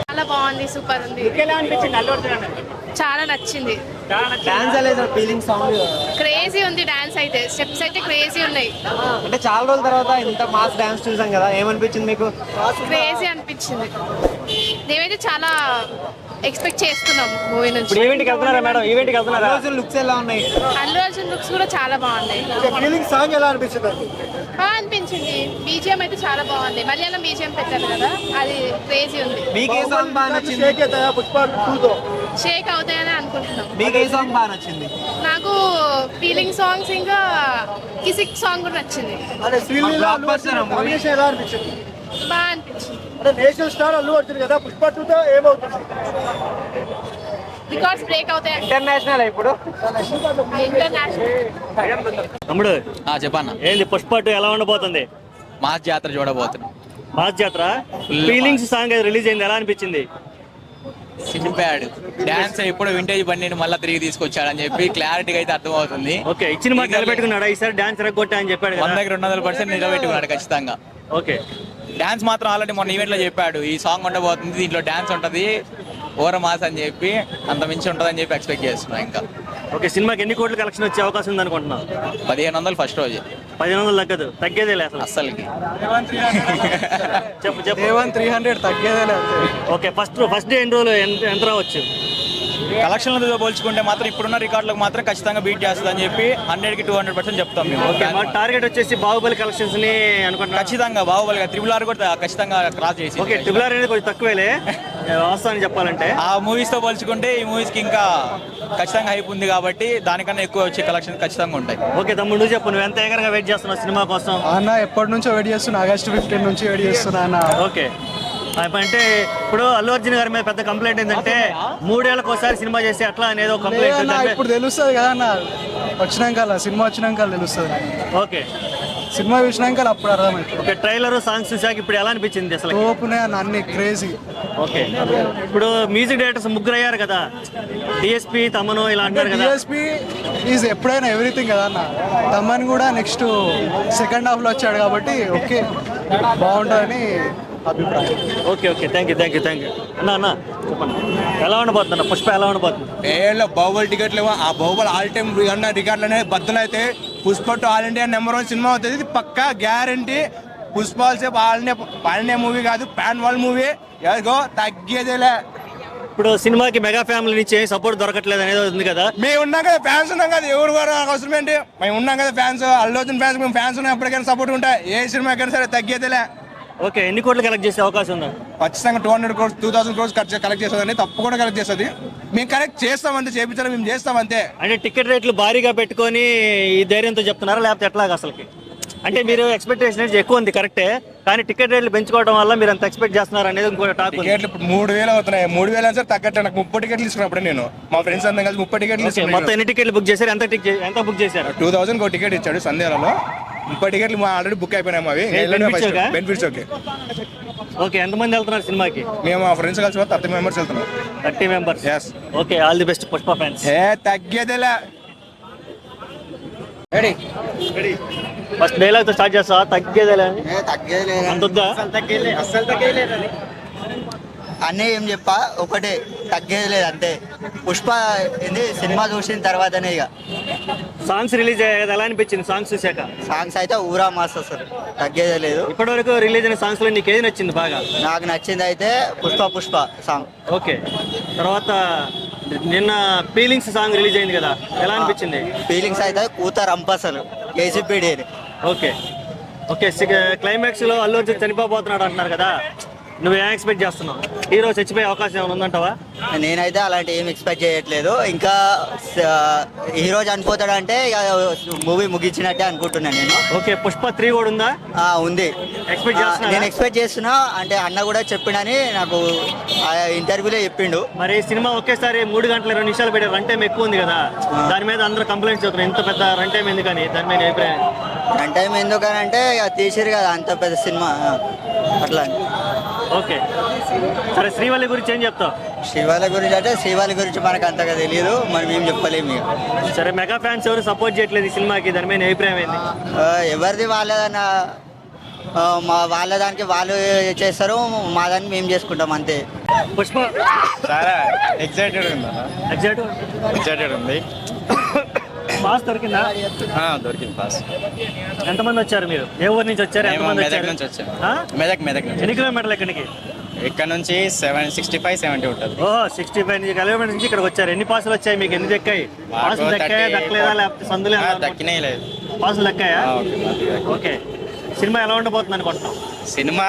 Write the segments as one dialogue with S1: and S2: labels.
S1: చాలా బాగుంది, సూపర్ ఉంది, చాలా నచ్చింది. క్రేజీ ఉంది డాన్స్ అయితే, స్టెప్స్ అయితే క్రేజీ ఉన్నాయి.
S2: అంటే చాలా రోజుల తర్వాత ఇంత మాస్ డాన్స్ చూసాం కదా, ఏమనిపించింది మీకు?
S1: క్రేజీ అనిపించింది. మేమైతే చాలా ఎక్స్పెక్ట్ చేస్తున్నాం మూవీ నుంచి.
S2: ఈవెంట్కి వెళ్తున్నారా మేడం? ఈవెంట్కి వెళ్తున్నారా? లుక్స్ ఎలా ఉన్నాయి?
S1: అల్లు అర్జున్ లుక్స్ కూడా చాలా బాగున్నాయి.
S2: సాంగ్ ఎలా అనిపించింది?
S1: అనిపించింది. బీజిఎం అయితే చాలా బాగుంది. మలయాళం బీజిఎం పెట్టారు కదా, అది క్రేజీ ఉంది.
S2: మీకు ఏ సాంగ్ బాగా నచ్చింది?
S1: షేక్ అవుతాయని అనుకుంటున్నాం.
S2: మీకు ఏ సాంగ్ బాగా నచ్చింది?
S1: నాకు ఫీలింగ్ సాంగ్స్ ఇంకా కిసిక్ సాంగ్ కూడా నచ్చింది. బాగా అనిపించింది.
S3: నేషనల్ స్టార్ అల్లు అర్జున్ కదా, పుష్ప 2తో ఏమవుతుంది?
S1: రికార్డ్స్ బ్రేక్ అవుతాయి.
S2: ఇంటర్నేషనల్ ఇప్పుడు
S1: ఇంటర్నేషనల్.
S4: తమ్ముడు
S5: చెప్పన్న,
S4: ఏంది పుష్ప 2 ఎలా ఉండబోతుంది?
S5: మాస్ జాతర చూడబోతున్నాం.
S4: మాస్ జాతర ఫీలింగ్స్ సాంగ్ రిలీజ్ అయింది, ఎలా అనిపించింది?
S5: చింపాడు డాన్స్ ఎప్పుడు వింటేజ్ బండిని మళ్ళీ తిరిగి తీసుకొచ్చాడని చెప్పి క్లారిటీగా అయితే అర్థమవుతుంది.
S4: ఓకే, ఇచ్చిన మాట నిలబెట్టుకున్నాడా? ఈసారి డాన్స్ రెగ్గొట్టా అని చెప్పాడు కదా.
S5: 100% నిలబెట్టుకున్నాడు ఖచ్చితంగా.
S4: ఓకే,
S5: డాన్స్ మాత్రం ఆల్రెడీ మొన్న ఈవెంట్ లో చెప్పాడు, ఈ సాంగ్ ఉండబోతుంది, దీంట్లో డాన్స్ ఉంటది, ఓర మాస్ అని చెప్పి అంత మించి ఉంటదని చెప్పి ఎక్స్పెక్ట్ చేస్తున్నా. ఇంకా
S4: ఓకే, సినిమాకి ఎన్ని కోట్ల కలెక్షన్ వచ్చే అవకాశం ఉంది అనుకుంటున్నావు?
S5: 1500 ఫస్ట్ రోజు.
S4: 1500 తగ్గదు, తగ్గేదే లేదు
S5: అస్సలకి.
S4: చెప్పు చెప్పు.
S3: 300 తగ్గేదే లేదు.
S4: ఓకే, ఫస్ట్ డే ఎన్ని రోజులు ఎంత రావచ్చు?
S5: కలెక్షన్లతో పోల్చుకుంటే మాత్రం ఇప్పుడున్న రికార్డులకు మాత్రం ఖచ్చితంగా బీట్ చేస్తుంది అని చెప్పి 100కి 200% చెప్తాం మేము.
S4: ఓకే, మా టార్గెట్ వచ్చేసి బాహుబలి కలెక్షన్స్ ని అనుకుంటున్నా.
S5: ఖచ్చితంగా బాహుబలిగా RRR కూడా ఖచ్చితంగా క్రాస్ చేసి.
S4: ఓకే, RRR అనేది కొంచెం తక్కువేలే వాస్తవాన్ని చెప్పాలంటే.
S5: ఆ మూవీస్ తో పోల్చుకుంటే ఈ మూవీస్ కి ఇంకా ఖచ్చితంగా హైప్ ఉంది కాబట్టి దానికన్నా ఎక్కువ వచ్చే కలెక్షన్ ఖచ్చితంగా ఉంటాయి.
S4: ఓకే తమ్ముడు, నువ్వు చెప్పు, నువ్వు ఎంత ఎగరగా వెయిట్ చేస్తున్నావు సినిమా కోసం?
S3: అన్న ఎప్పటి నుంచో వెయిట్ చేస్తున్నా, ఆగస్ట్ 15 నుంచి వెయిట్ చేస్తున్నా అన్న.
S4: ఓకే, అంటే ఇప్పుడు అల్లు అర్జున్ గారి మీద పెద్ద కంప్లైంట్ ఏంటంటే 3 ఏళ్ళకి ఒకసారి సినిమా చేసి అట్లా అనేది కంప్లైంట్.
S3: ఇప్పుడు తెలుస్తుంది కదా అన్న, వచ్చినాక సినిమా వచ్చినాక తెలుస్తుంది.
S4: ఓకే,
S3: సినిమా చూసినాక అప్పుడు అర్థమైంది.
S4: ఓకే, ట్రైలర్ సాంగ్స్ చూసాక ఇప్పుడు ఎలా అనిపించింది అసలు?
S3: ఓపునే అన్న, అన్ని క్రేజీ.
S4: ఓకే, ఇప్పుడు మ్యూజిక్ డైరెక్టర్స్ ముగ్గురు అయ్యారు కదా, డిఎస్పి తమను ఇలా అంటారు కదా.
S3: డిఎస్పి ఈజ్ ఎప్పుడైనా ఎవ్రీథింగ్ కదా అన్న. తమన్ కూడా నెక్స్ట్ సెకండ్ హాఫ్ లో వచ్చాడు కాబట్టి ఓకే బాగుంటుందని అభిప్రాయం.
S4: ఓకే ఓకే, థ్యాంక్ యూ అన్న చెప్పండి, ఎలా ఉండబోతున్నా పుష్ప, ఎలా ఉండబోతుంది?
S6: ఏళ్ళ బాహుబలి టికెట్లు ఆ బాహుబలి ఆల్ టైమ్ అన్న రికార్డులు అనేది బద్దలైతే Pushpa 2 all India number 1 cinema అవుతుంది. ఇది పక్కా గ్యారంటీ. పుష్ప సేపు ఆల్ ఇండియా మూవీ కాదు, పాన్ వరల్డ్ మూవీ. ఎగో తగ్గేదేలే.
S4: ఇప్పుడు సినిమాకి మెగా ఫ్యామిలీ నుంచి సపోర్ట్ దొరకట్లేదు అనేది ఉంది కదా.
S6: మేము ఉన్నాం కదా, ఫ్యాన్స్ ఉన్నాం కదా, ఎవరు కూడా అవసరం ఏంటి? మేము ఉన్నాం కదా ఫ్యాన్స్, అల్లు అర్జున్ ఫ్యాన్స్. మేము ఫ్యాన్స్ ఉన్నాం, ఎప్పటికైనా సపోర్ట్ ఉంటాయి. ఏ సినిమాకైనా సరే తగ్గేదేలే.
S4: ఓకే, ఎన్ని కోట్లు కలెక్ట్ చేసే అవకాశం ఉందా?
S6: ఖచ్చితంగా 200 crores 2000 crores కలెక్ట్ చేస్తుంది. తప్పకుండా కలెక్ట్ చేస్తుంది. మేము కలెక్ట్ చేస్తామంతే, చేపించాలి, మేము చేస్తామంతే.
S4: అంటే టికెట్ రేట్లు భారీగా పెట్టుకొని ఈ ధైర్యంతో చెప్తున్నారా లేకపోతే ఎట్లాగా అసలుకి? అంటే మీరు ఎక్స్పెక్టేషన్ ఎక్కువ ఉంది కరెక్టే, కానీ టికెట్ రేట్లు పెంచుకోవడం వల్ల మీరు అంత ఎక్స్పెక్ట్ చేస్తున్నారు అనేది ఇంకో టాక్.
S6: టికెట్లు ఇప్పుడు 3000 అవుతున్నాయి. 3000 సార్ తగ్గట్టే. నాకు 30 టికెట్లు తీసుకున్నప్పుడు నేను మా ఫ్రెండ్స్ అందరం కలిసి 30 టికెట్లు.
S4: మొత్తం ఎన్ని టికెట్లు బుక్ చేశారు? ఎంత బుక్ చేశారు?
S6: 2000 టికెట్ ఇచ్చాడు సందేహాలలో. 30 టికెట్లు ఆల్రెడీ బుక్ అయిపోయినాయి అవి. బెనిఫిట్స్.
S4: ఓకే, ఎంతమంది వెళ్తున్నారు సినిమాకి?
S6: మేము మా ఫ్రెండ్స్ కలిసి 30 మెంబర్స్ వెళ్తున్నాం.
S4: 30 members.
S6: Yes.
S4: Okay, all the best Pushpa fans.
S6: తగ్గేదేలే.
S4: ఫస్ట్ డైలాగ్ తో స్టార్ట్ చేస్తా. తగ్గేదేలే అంత వద్దా?
S7: అన్నీ ఏం చెప్పా, ఒకటే తగ్గేది లేదు అంతే. పుష్ప ఏంది సినిమా చూసిన తర్వాతనే ఇక
S4: సాంగ్స్ రిలీజ్ అయ్యాయి కదా, ఎలా అనిపించింది సాంగ్స్ చూసాక?
S7: సాంగ్స్ అయితే ఊరా మాస్ అసలు తగ్గేదే లేదు.
S4: ఇప్పటివరకు రిలీజ్ అయిన సాంగ్స్ లో నీకు ఏది నచ్చింది బాగా?
S7: నాకు నచ్చింది అయితే పుష్ప సాంగ్.
S4: ఓకే, తర్వాత నిన్న ఫీలింగ్స్ సాంగ్ రిలీజ్ అయింది కదా, ఎలా అనిపించింది?
S7: ఫీలింగ్స్ అయితే కూతరంప అసలు కేసీపీడీ.
S4: ఓకే ఓకే, క్లైమాక్స్ లో అల్లు అర్జున్ చనిపోతున్నాడు అంటున్నారు కదా, నువ్వేం ఎక్స్పెక్ట్ చేస్తున్నావు? హీరో చచ్చిపోయే అవకాశం ఏమైనా ఉందంటావా?
S7: నేనైతే అలాంటి ఏం ఎక్స్పెక్ట్ చేయట్లేదు. ఇంకా హీరో చనిపోతాడంటే ఇక మూవీ ముగించినట్టే అనుకుంటున్నాను నేను.
S4: ఓకే, పుష్ప 3 కూడా ఉందా?
S7: ఉంది. నేను ఎక్స్పెక్ట్ చేస్తున్నా. అంటే అన్న కూడా చెప్పిండని నాకు ఇంటర్వ్యూలో చెప్పిండు.
S4: మరి సినిమా ఒకేసారి 3 గంటల 20 నిమిషాలు పెట్టే రన్ టైం ఎక్కువ ఉంది కదా, దాని మీద అందరూ కంప్లైంట్స్ అవుతున్నారు. ఇంత పెద్ద రన్ టైం ఎందుకని, దాని మీద అభిప్రాయం?
S7: రన్ టైం ఎందుకనంటే ఇక తీసిరు కదా అంత పెద్ద సినిమా అట్లా.
S4: ఓకే, సరే శ్రీవల్లి గురించి ఏం చెప్తావు?
S7: శ్రీవల్లి గురించి అంటే శ్రీవల్లి గురించి మనకు అంతగా తెలియదు, మనం ఏం చెప్పలేము ఇక.
S4: సరే, మెగా ఫ్యాన్స్ ఎవరు సపోర్ట్ చేయట్లేదు ఈ సినిమాకి, దాని మీద అభిప్రాయం ఏంటి?
S7: ఎవరిది వాళ్ళదన్న మా వాళ్ళ దానికి వాళ్ళు చేస్తారు, మా దాన్ని మేము చేసుకుంటాం అంతే.
S4: పుష్ప
S5: చాలా ఎక్సైటెడ్ ఉందా?
S4: ఎగ్జాక్టెడ్
S5: ఉంది.
S4: పాస్ దొరికిందా?
S5: దొరికింది పాస్.
S4: ఎంతమంది వచ్చారు మీరు? ఏ ఊరు నుంచి వచ్చారు? ఎంతమంది
S5: మెదక్
S4: వచ్చారు?
S5: నుంచి వచ్చాము.
S4: ఆ?
S5: మెదక్ నుంచి.
S4: ఎన్ని కిలోమీటర్లు ఇక్కడికి?
S5: ఇక్కడ నుంచి 65-70 ఉంటుంది.
S4: ఓ 65 కిలోమీటర్ల నుంచి ఇక్కడికి వచ్చారు. ఎన్ని పాసులు వచ్చాయి మీకు? ఎన్ని దక్కాయి? పాసులు దక్కాయా, దక్కలేదా, లేకపోతే సందులే
S5: దక్కినాయి లేదు.
S4: పాసులు దక్కాయా?
S5: ఓకే.
S4: ఓకే. సినిమా ఎలా ఉండబోతుంది అనుకుంటున్నాం?
S5: సినిమా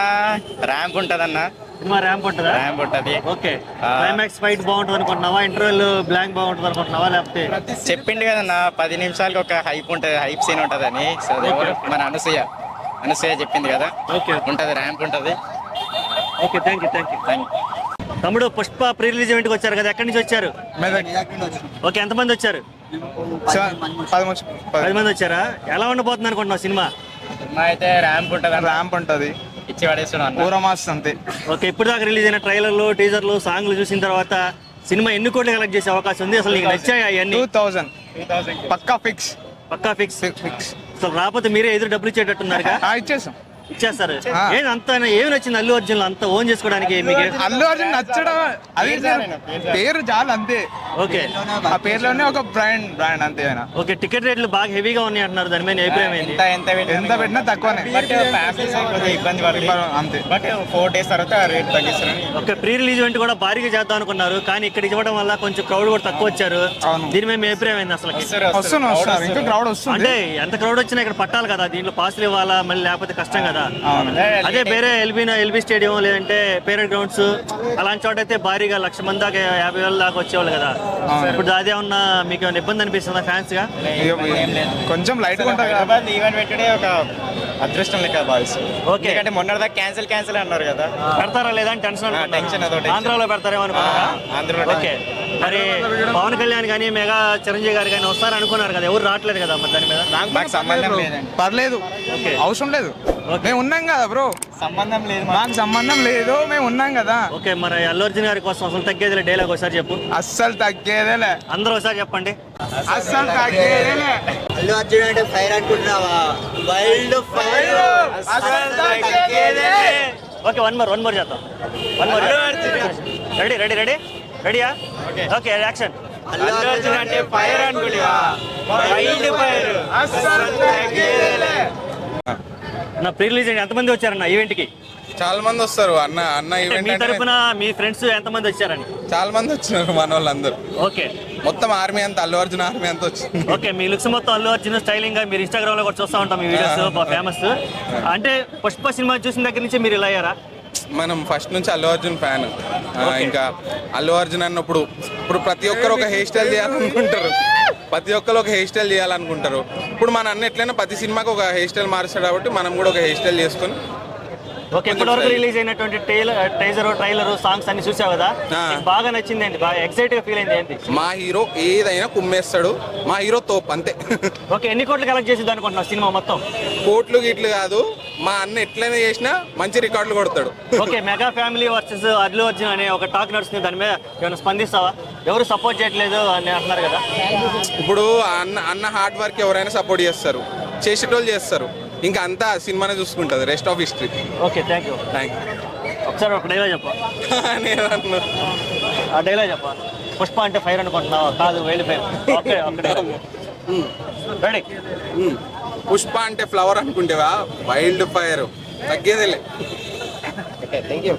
S5: ర్యాంప్ ఉంటదన్న.
S4: సినిమా ర్యాంప్ ఉంటుందా?
S5: ర్యాంప్ ఉంటది.
S4: ఓకే. క్లైమాక్స్ ఫైట్ బాగుంటుంది అనుకుంటున్నావా? ఇంటర్వెల్ బ్లాంక్ బాగుంటుంది అనుకుంటున్నావా? లేకపోతే
S5: చెప్పిండు కదన్న 10 నిమిషాలకి ఒక హైప్ ఉంటది, హైప్ సీన్ ఉంటదని. సో మన అనసూయ చెప్పింది కదా.
S4: ఓకే.
S5: ఉంటది, ర్యాంప్ ఉంటది.
S4: Okay, thank you. తమ్ముడు, పుష్ప ప్రీ రిలీజ్ ఈవెంట్కి వచ్చారు కదా, ఎక్కడి నుంచి వచ్చారు? ఓకే, ఎంతమంది వచ్చారు? 10 మంది వచ్చారా? ఎలా ఉండబోతుంది అనుకుంటున్నావు సినిమా?
S5: సినిమా అయితే ర్యాంప్ ఉంటది. ఇచ్చి పడేస్తున్నాను అంతే.
S4: ఓకే, ఇప్పుడు దాకా రిలీజ్ అయిన ట్రైలర్లు, టీజర్లు, సాంగ్లు చూసిన తర్వాత సినిమా ఎన్ని కోట్లు కలెక్ట్ చేసే అవకాశం ఉంది? అసలు నీకు నచ్చాయి అవన్నీ?
S6: 2000 పక్కా ఫిక్స్.
S4: అసలు రాకపోతే మీరే ఎదురు డబ్బులు ఇచ్చేటట్టున్నారుగా? ఇచ్చేస్తారు. ఏం అంత ఏమి నచ్చింది అల్లు అర్జున్ అంత ఓన్ చేసుకోవడానికి? మీకు
S6: అల్లు అర్జున్ నచ్చడం అది పేరు చాలు అంతే.
S4: ఓకే,
S6: ఆ పేరులోనే ఒక బ్రాండ్ అంతే. ఆయన
S4: ఓకే. టికెట్ రేట్లు బాగా హెవీగా ఉన్నాయి అంటున్నారు, దాని మీద అభిప్రాయం ఏంటి?
S6: ఎంత పెట్టినా తక్కువనే.
S5: ఇబ్బంది
S6: అంతే.
S5: బట్ 4 days తర్వాత రేట్ తగ్గిస్తారని.
S4: ఓకే, ప్రీ రిలీజ్ ఈవెంట్ కూడా భారీగా చేద్దాం అనుకున్నారు, కానీ ఇక్కడ ఇవ్వడం వల్ల కొంచెం క్రౌడ్ కూడా తక్కువ వచ్చారు. దీని మీద మీ అభిప్రాయం ఏంది అసలు?
S6: వస్తున్నారు, ఇంకా క్రౌడ్ వస్తుంది.
S4: అంటే ఎంత క్రౌడ్ వచ్చినా ఇక్కడ పట్టాలి కదా, దీంట్లో పాసులు ఇవ్వాలా, మళ్ళీ లేకపోతే కష్టం కదా. అదే వేరే ఎల్బీ స్టేడియం లేదంటే పేరెంట్ గ్రౌండ్స్ అలాంటి చోట అయితే భారీగా 1,00,000 మంది దాకా 50,000 దాకా వచ్చేవాళ్ళు కదా. ఇప్పుడు అదేమన్నా మీకు ఏమైనా ఇబ్బంది అనిపిస్తుందా ఫ్యాన్స్ గా?
S6: కొంచెం లైట్ గా ఉంటుంది.
S5: ఈవెంట్ పెట్టడే ఒక అదృష్టం లెక్క భావిస్తుంది.
S4: ఓకే,
S5: అంటే మొన్నటిదా క్యాన్సిల్ అన్నారు కదా.
S4: పెడతారా లేదా అని టెన్షన్
S5: అదొకటి.
S4: ఆంధ్రాలో పెడతారేమో అనుకున్నారా?
S5: ఆంధ్రలో.
S4: ఓకే, మరి పవన్ కళ్యాణ్ కానీ మెగా చిరంజీవి గారు కానీ వస్తారు అనుకున్నారు కదా, ఎవరు రావట్లేదు కదా మరి దాని మీద?
S5: మాకు సంబంధం లేదండి.
S6: పర్లేదు, అవసరం లేదు, మేము ఉన్నాం కదా బ్రో.
S5: సంబంధం లేదు,
S6: మాకు సంబంధం లేదు, మేము ఉన్నాం కదా.
S4: ఓకే, మరి అల్లు అర్జున్ గారి కోసం అసలు తగ్గేదిలే డైలాగ్ ఒకసారి చెప్పు.
S6: అస్సలు తగ్గేదేలే.
S4: అందరూ ఒకసారి చెప్పండి.
S6: అస్సలు తగ్గేదేలే.
S7: అల్లు అర్జున్ అంటే ఫైర్ అనుకుంటున్నావా? Wild fire.
S4: Okay, one more చేద్దాం. రెడీయా? Okay, action.
S5: అల్లు అర్జున్ అంటే ఫైర్ అనుకుంటా. Wild fire.
S4: నా ప్రీ రిలీజ్ ఎంతమంది వచ్చారన్న ఈవెంట్ కి?
S8: చాలా మంది వస్తారు అన్న
S4: మీ
S8: ఈవెంట్
S4: తరపున మీ ఫ్రెండ్స్ ఎంతమంది వచ్చారని?
S8: చాలా మంది వచ్చినారు మన వాళ్ళందరూ.
S4: ఓకే,
S8: మొత్తం ఆర్మీ అంతా, అల్లు అర్జున్ ఆర్మీ అంతా వచ్చింది.
S4: ఓకే. మీ లుక్స్ మొత్తం అల్లు అర్జున్ స్టైలింగ్ గా మీరు ఇన్స్టాగ్రామ్ లో కూడా చూస్తూ ఉంటాం, మీ వీడియోస్ బాగా ఫేమస్. అంటే పుష్ప సినిమా చూసిన దగ్గర నుంచి మీరు ఇలా అయ్యారా?
S8: మనం ఫస్ట్ నుంచి అల్లు అర్జున్ ఫ్యాన్. ఇంకా అల్లు అర్జున్ అన్నప్పుడు ఇప్పుడు ప్రతి ఒక్కరు ఒక హెయిర్ స్టైల్ చేయాలనుకుంటారు. ఇప్పుడు మన అన్న ఎట్లయినా ప్రతి సినిమాకి ఒక హెయిర్ స్టైల్ మారుస్తాడు కాబట్టి మనం కూడా ఒక హెయిర్ స్టైల్ చేసుకొని.
S4: ఓకే, ఇప్పటివరకు రిలీజ్ అయినటువంటి ట్రైలర్ సాంగ్స్ అన్ని చూసావు కదా, బాగా నచ్చింది ఏంటి? బాగా ఎక్సైట్ గా ఫీల్ అయింది ఏంటి?
S8: మా హీరో ఏదైనా కుమ్మేస్తాడు, మా హీరో తోపు అంతే.
S4: ఓకే, ఎన్ని కోట్లు కలెక్ట్ చేసింది అనుకుంటున్నావు సినిమా మొత్తం?
S8: కోట్లు గిట్లు కాదు, మా అన్న ఎట్లయినా చేసినా మంచి రికార్డులు కొడతాడు.
S4: Okay, mega family versus Allu Arjun అనే ఒక టాక్ నడుస్తుంది, దాని మీద ఏమైనా స్పందిస్తావా? ఎవరు సపోర్ట్ చేయట్లేదు అని అంటున్నారు కదా.
S8: ఇప్పుడు అన్న హార్డ్ వర్క్ ఎవరైనా సపోర్ట్ చేస్తారు, చేసేటోళ్ళు చేస్తారు, ఇంకా అంతా సినిమానే చూసుకుంటుంది, rest of history.
S4: Okay, thank you. ఒకసారి ఒక డైలాగ్ చెప్పా. ఆ డైలాగ్ చెప్పా. పుష్ప అంటే ఫైర్ అనుకుంటున్నావా? కాదు, wild fire. Okay, ready.
S8: Pushpa అంటే ఫ్లవర్ అనుకుంటేవా, వైల్డ్ ఫైర్ తగ్గేదేలే.
S5: Thank you.